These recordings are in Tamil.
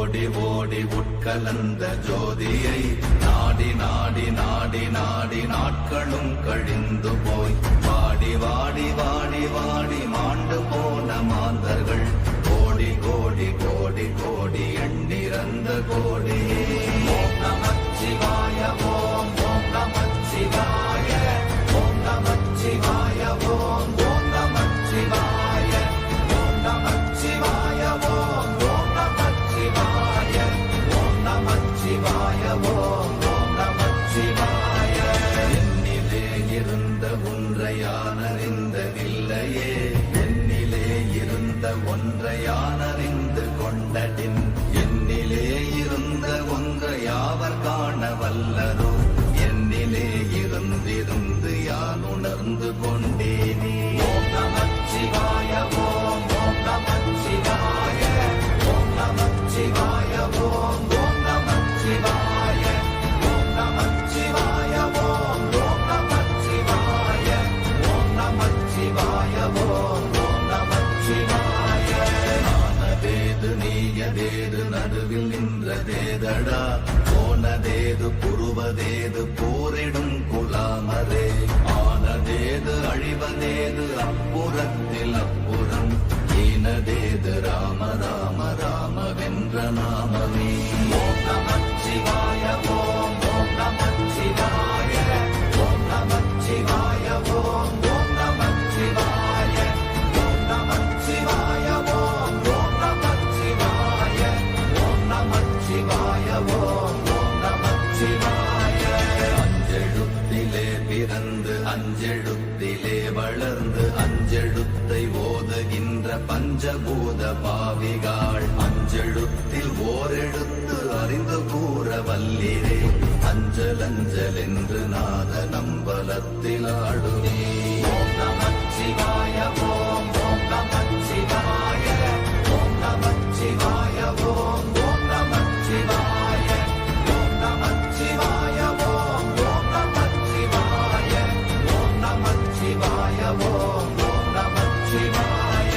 ஓடி ஓடி உட்கலந்த ஜோதியை நாடி நாடி நாடி நாடி நாட்களும் கழிந்து போய் வாடி வாடி வாடி வாடி மாண்டு போன மாந்தர்கள் கோடி கோடி கோடி கோடி எண்ணிறந்த கோடி. ஓம் நமச்சிவாய ஓம் ஓம் நமச்சிவாய ஓம் நமச்சிவாய ஓம் ஓம் நமச்சிவாய ஓம் நமச்சிவாய ஓம் ஓம் நமச்சிவாய ஓம் நமச்சிவாய ஓம் ஓம் நமச்சிவாய. என்னிலே இருந்த ஒன்றை யான் அறிந்ததில்லையே, என்னிலே இருந்த ஒன்றை யான் அறிந்து கொண்டடின், என்னிலே இருந்த ஒன்றை யாவர் காண வல்லரோ, என்னிலே இருந்திருந்து யான் உணர்ந்து கொண்டேனே. ஓம் நமச்சிவாய ஓம் ஓம் நமச்சிவாய ஓம் நமச்சிவாய ஓம் ஓம் நமச்சிவாய ஓம் நமச்சிவாய ஓம் ஓம் நமச்சிவாய ஓம் நமச்சிவாய ஓம் ஓம் நமச்சிவாய. நானதேது நீயதேது நடுவில் நின்றதேதடா, போனதேது புருவதேது போரிடும் குலாமரே, ஆனதேது அழிவதேது அப்புறத்தில் அப்புறம், ஈனதேது ராம ராம ராம வென்ற நாமமே. ஓம் நமச்சிவாய ஓம் ஓம் நமச்சிவாய ஓம் நமச்சிவாய ஓம் ஓம் நமச்சிவாய ஓம் நமச்சிவாய ஓம் ஓம் நமச்சிவாய ஓம் நமச்சிவாய ஓம் ஓம் நமச்சிவாய. அஞ்செழுத்திலே பிறந்து அஞ்செழுத்திலே வளர்ந்து அஞ்செழுத்தை ஓதுகின்ற பஞ்சபூத பாவிகாள், அஞ்செழுத்தில் ஓரெழுத்து அறிந்து கூற வல்லிரே, அஞ்சல் அஞ்சல் என்று நாத நம்பலத்தில் ஆடுவே. ஓம் நமச்சிவாய ஓம் ஓம் நமச்சிவாய ஓம் நமச்சிவாய ஓம் ஓம் நமச்சிவாய ஓம் நமச்சிவாய ஓம் ஓம் நமச்சிவாய ஓம் நமச்சிவாய ஓம் ஓம் நமச்சிவாய.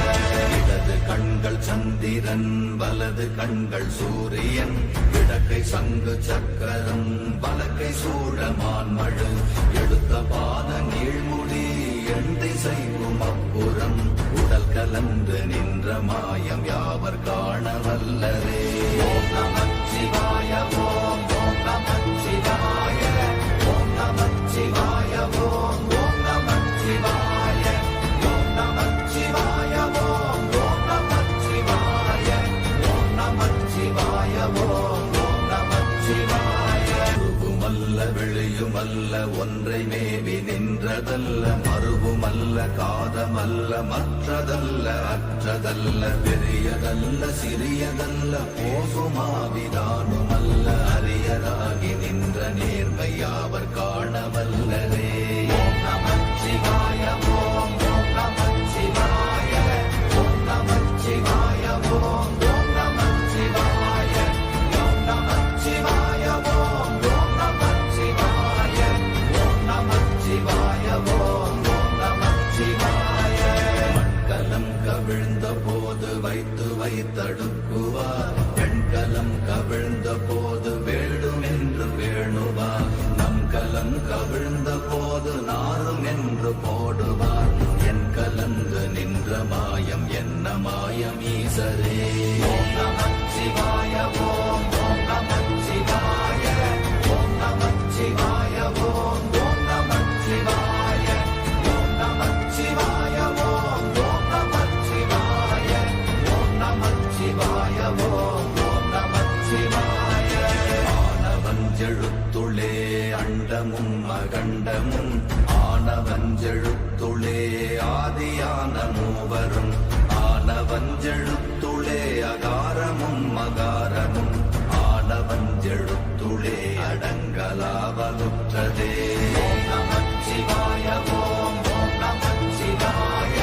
இடது கண்கள் சந்திரன் வலது கண்கள் சூரியன், இடக்கை சங்கு சக்கரம் வலக்கை சூழமான்மழு, எடுத்த பாத நீழ்முடி எண் திசைக்கும் அப்புறம், உடல் கலந்து நின்ற மாயம் யாவர் காண வல்லரே. ஓம் நமச்சிவாய ஓம் ஓம் நமச்சிவாய ஓம் நமச்சிவாய ஓம் ஓம் நமச்சிவாய ஓம் நமச்சிவாய ஓம் ஓம் நமச்சிவாய ஓம் நமச்சிவாய ஓம் ஓம் நமச்சிவாய. உருவுமல்ல வெளியுமல்ல ஒன்றை மேவி நின்றதல்ல, மறுவுமல்ல காதமல்ல மற்றதல்ல அற்றதல்ல, பெரியதல்ல சிறியதல்ல போகுமாவிதானுமல்ல, அரியராகி நின்ற நேர்மை யாவர் காண வல்லரே. ஓம் நமச்சிவாய ஓம் ஓம் நமச்சிவாய ஓம் நமச்சிவாய ஓம் ஓம் நமச்சிவாய ஓம் நமச்சிவாய ஓம் ஓம் நமச்சிவாய ஓம் நமச்சிவாய ஓம் ஓம் நமச்சிவாய. மண்கலம் கவிழ்ந்த போது வைத்து வைத்தடுக்குவார், பெண்கலம் கவிழ்ந்த போது வேடும் என்று வேணுவார், நம் கலம் கவிழ்ந்த போது நாரும் என்று போடுவார், என் கலந்து நின்ற மாயம் என்ன மாயம் ஈசரே. ஓம் நமச்சிவாய ஓம் ஓம் நமச்சிவாய ஓம் நமச்சிவாய ஓம் ஓம் நமச்சிவாய ஓம் நமச்சிவாய ஓம் ஓம் நமச்சிவாய ஓம் நமச்சிவாய ஓம் ஓம் நமச்சிவாய. ஆனவஞ்செழுத்துளே அண்டமும் அகண்டமும், ஆனவஞ்செழுத்துளே ஆதியான மூவரும், ஆனவஞ்செழுத்துளே அகாரமும் மகாரமும், ஆனவஞ்செழுத்துளே அடங்கலாவலுற்றதே. ஓம் நமச்சிவாய ஓம் ஓம் நமச்சிவாய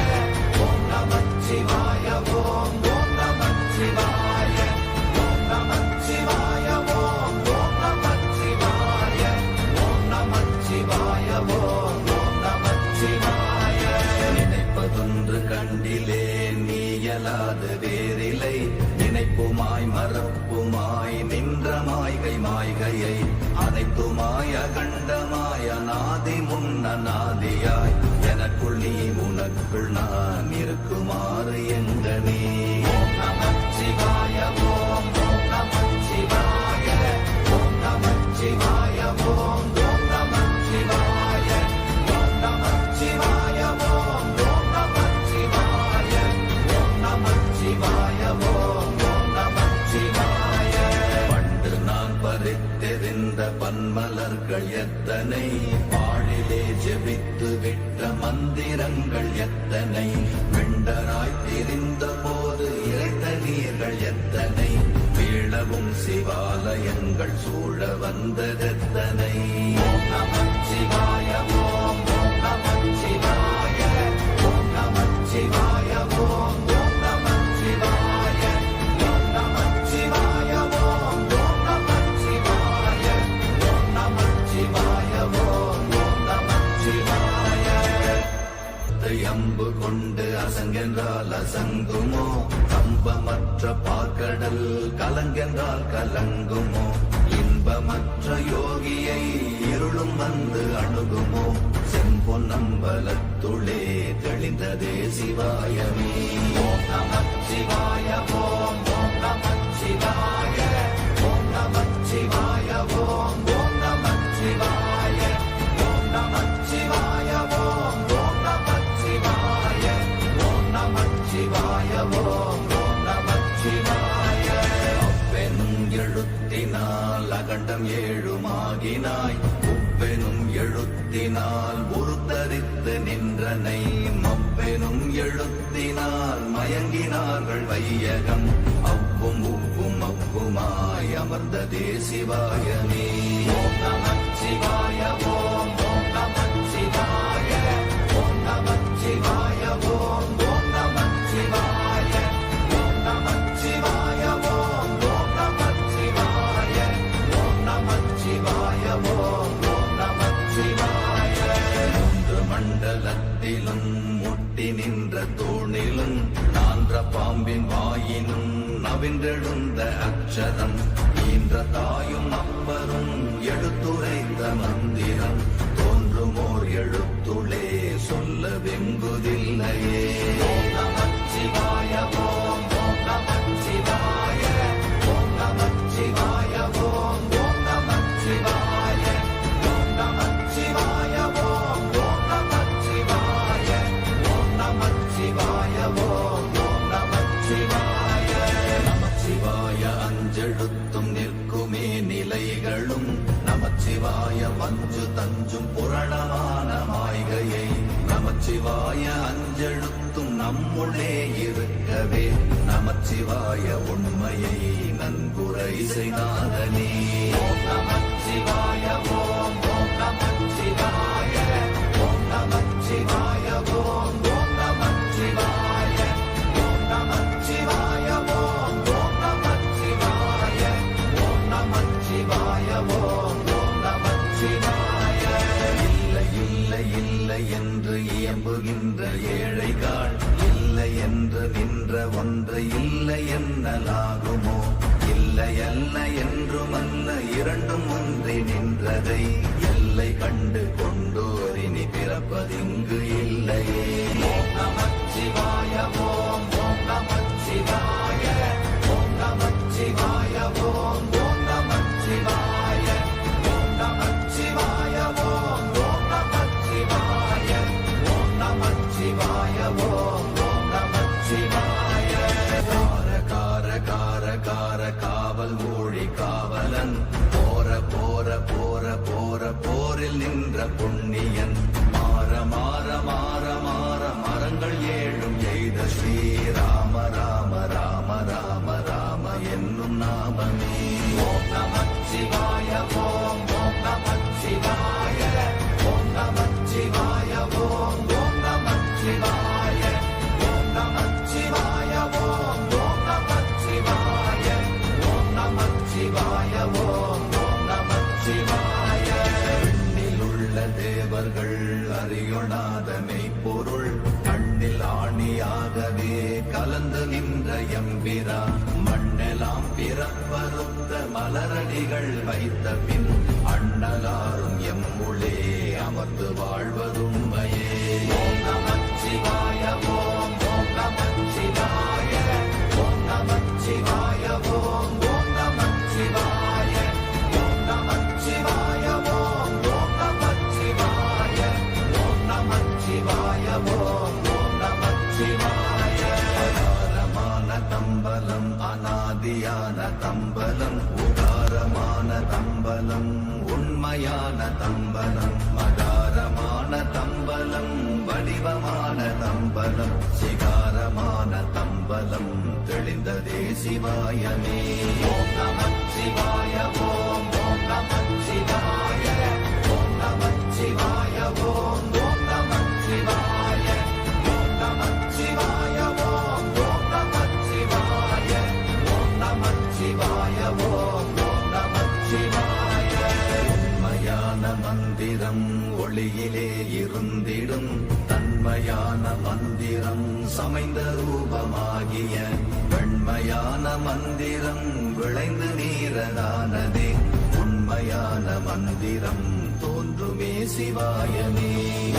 ஓம் நமச்சிவாய ஓம் ஓம் நமச்சிவாய ஓம் நமச்சிவாய ஓம் ஓம் நமச்சிவாய ஓம் நமச்சிவாய ஓம் ஓம் நமச்சிவாய. நினைப்பதொன்று கண்டிலே நீயலாது வேறிலை, நினைப்புமாய் மறப்புமாய் அனாதி முன்னநாதியாய் எனக்குள் நீ உனக்குள் நான் இருக்குமாறு எங்கனே. ஓம் நமச்சிவாய ஓம் ஓம் நமச்சிவாய ஓம் நமச்சிவாய ஓம் ஓம் நமச்சிவாய ஓம் நமச்சிவாய ஓம் ஓம் நமச்சிவாய ஓம் நமச்சிவாய ஓம் ஓம் நமச்சிவாய. பண்டு நான் பறித்தெறிந்த பன்மலர்கள் எத்தனை, பாழிலே ஜெபித்து விட்ட மந்திரங்கள் எத்தனை, வெண்டராய் திரிந்த போது இறைத்த நீர்கள் எத்தனை, வீழவும் சிவாலயங்கள் சூழ வந்ததெத்தனை. ஓம் நமச்சிவாய ஓம் ஓம் நமச்சிவாய ஓம் நமச்சிவாய ஓம் ஓம் நமச்சிவாய ஓம் நமச்சிவாய ஓம் ஓம் நமச்சிவாய ஓம் நமச்சிவாய ஓம் ஓம் நமச்சிவாய. அம்பு கொண்டு அசங்கென்றால் அசங்குமோ, கம்பமற்ற பார்க்கடல் கலங்கென்றால் கலங்குமோ, இன்பமற்ற யோகியை இருளும் வந்து அணுகுமோ, செம்பொன்னம்பலத்துளே தெளிந்ததே சிவாயமே. ஓம் நமச்சிவாய ஓம் ஓம் நமச்சிவாய ஓம் நமச்சிவாய ஓம் ஓம் நமச்சிவாய ஓம் நமச்சிவாய ஓம் ஓம் நமச்சிவாய ஓம் நமச்சிவாய ஓம் ஓம் நமச்சிவாய. அப்பெனும் எழுத்தினால் அகண்டம் ஏழுமாகினாய், உப்பெனும் எழுத்தினால் உருத்தரித்து நின்றனை, மப்பெனும் எழுத்தினால் மயங்கினார்கள் வையகம், அவ்வும் உவ்வும் அவ்வுமாய் அமர்ந்ததே சிவாயமே. ஓம் நமச்சிவாய ஓம் ஓம் நமச்சிவாய ஓம் நமச்சிவாய ஓம் ஓம் நமச்சிவாய ஓம் நமச்சிவாய ஓம் ஓம் நமச்சிவாய ஓம் நமச்சிவாய ஓம் ஓம் நமச்சிவாய. மூன்று மண்டலத்திலும் முட்டி நின்ற தூணிலும் நான்ற பாம்பின் வாயினும் நவின்றெழுந்த அக்ஷரம், ஈன்ற தாயும் அப்பரும் எடுத்துரைத்த மந்திரம், தோன்றுமோர் எழுத்துளே சொல்ல வெங்குதில்லையே. ஓம் நமச்சிவாய ஓம் ஓம் நமச்சிவாய ஓம் நமச்சிவாய ஓம் ஓம் நமச்சிவாய ஓம் நமச்சிவாய ஓம் ஓம் நமச்சிவாய ஓம் நமச்சிவாய ஓம் ஓம் நமச்சிவாய. நமச்சிவாய அஞ்செழுத்தும் நிற்குமே நிலைகளும், நமச்சிவாய மஞ்சு தஞ்சும் புரணமான மாய்கையை, நமச்சிவாய அஞ்செழுத்தும் நம்முள்ளே இருக்கவே, நமச்சிவாய உண்மையை நன்குரை செய்தாதனே. ஓம் நமச்சிவாய ஓம் ஓம் நமச்சிவாய ஓம் நமச்சிவாய ஓம் ஓம் நமச்சிவாய ஓம் நமச்சிவாய ஓம் ஓம் நமச்சிவாய ஓம் நமச்சிவாய ஓம் ஓம் நமச்சிவாய. இல்லை இல்லை இல்லை என்று இயம்புகின்ற ஏழைகள், இல்லை என்று நின்ற ஒன்று இல்லை என்னலாகுமோ, இல்லை அல்ல என்றுமல்ல இரண்டும் ஒன்றி நின்றதை, எல்லை கண்டு கொண்டோர் இனி பிறப்பதிங்கு இல்லையே. ஓம் நமச்சிவாய ஓம் ஓம் நமச்சிவாய ஓம் நமச்சிவாய ஓம் ஓம் நமச்சிவாய ஓம் நமச்சிவாய ஓம் ஓம் நமச்சிவாய ஓம் நமச்சிவாய ஓம் ஓம் நமச்சிவாய. கார கார கார கார காவல் மொழி காவலன், போர போர போர போர போரில் நின்ற புண்ணியன், மாற மாற மாற மாற மரங்கள் ஏழும் எய்த ஸ்ரீராம ராம ராம ராம ராம என்னும் நாமமே. ஓம் நமச்சிவாய ஓம் ஓம் நமச்சிவாய ஓம் நமச்சிவாய ஓம் ஓம் நமச்சிவாய ஓம் நமச்சிவாய ஓம் ஓம் நமச்சிவாய ஓம் நமச்சிவாய ஓம் ஓம் நமச்சிவாய. விண்ணிலுள்ள தேவர்கள் அறியொணாத மெய்ப்பொருள், கண்ணில் ஆணியாகவே கலந்து நின்ற எம்பிரா, மண்ணெல்லாம் பிறப்பறுத்த மலரடிகள் வைத்த பின், அண்ணலாரும் எம்முளே சுமந்து வாழ்வதுண்மையே. ஓம் நமச்சிவாய ஓம் ஓம் நமச்சிவாய ஓம் நமச்சிவாய ஓம் ஓம் நமச்சிவாய ஓம் நமச்சிவாய ஓம் ஓம் நமச்சிவாய ஓம் நமச்சிவாய ஓம் ஓம் நமச்சிவாய. அகாரமான தம்பலம் அநாதியான தம்பலம் உகாரமான தம்பலம் உண்மையான தம்பலம் மகாரமான தம்பலம் வடிவமான தம்பலம் சிகாரமான தம்பலம் தெளிந்ததே சிவாயமே. ஓம் நமச்சிவாய ஓம் ஓம் நமச்சிவாய ஓம் நமச்சிவாய ஓம் ஓம் நமச்சிவாய ஓம் நமச்சிவாய ஓம் ஓம் நமச்சிவாய ஓம் நமச்சிவாய ஓம் ஓம் நமச்சிவாய. உண்மையான மந்திரம் ஒளியிலே இருந்திடும் தன்மையான மந்திரம் சமைந்த ரூபமாகிய வெண்மையான மந்திரம் விளைந்து நீரதானதே. உண்மையான மந்திரம் தோன்றுமே சிவாயமே.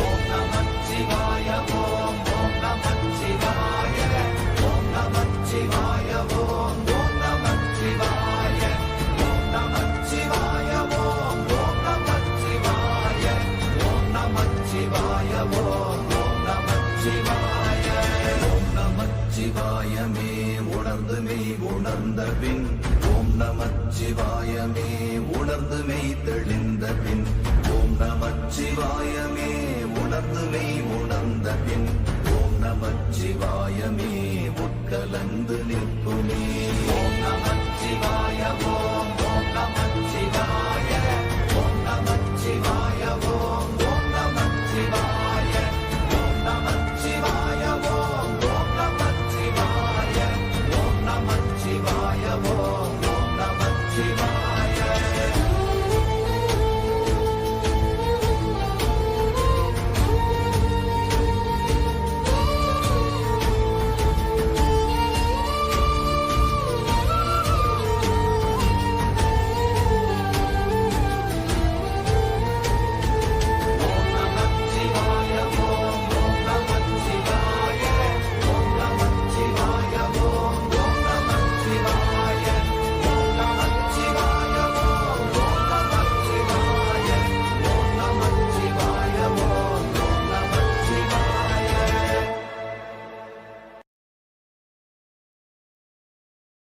ஓம் நமச்சிவாய ஓம் ஓம் நமச்சிவாய ஓம் நமச்சிவாய ஓம் ஓம் நமச்சிவாய ஓம் நமச்சிவாய ஓம் ஓம் நமச்சிவாய ஓம் நமச்சிவாய ஓம் ஓம் நமச்சிவாய. ஓம் நமச்சிவாயமே உணர்ந்து மெய் உணர்ந்த பின் ஓம் நமச்சிவாயமே உணர்ந்து மெய் தெளிந்த பின் ஓம் நமச்சிவாயமே உணர்ந்து மெய் உணர்ந்த பின் ஓம் நமச்சிவாயமே உட்கலந்து நிற்குமே.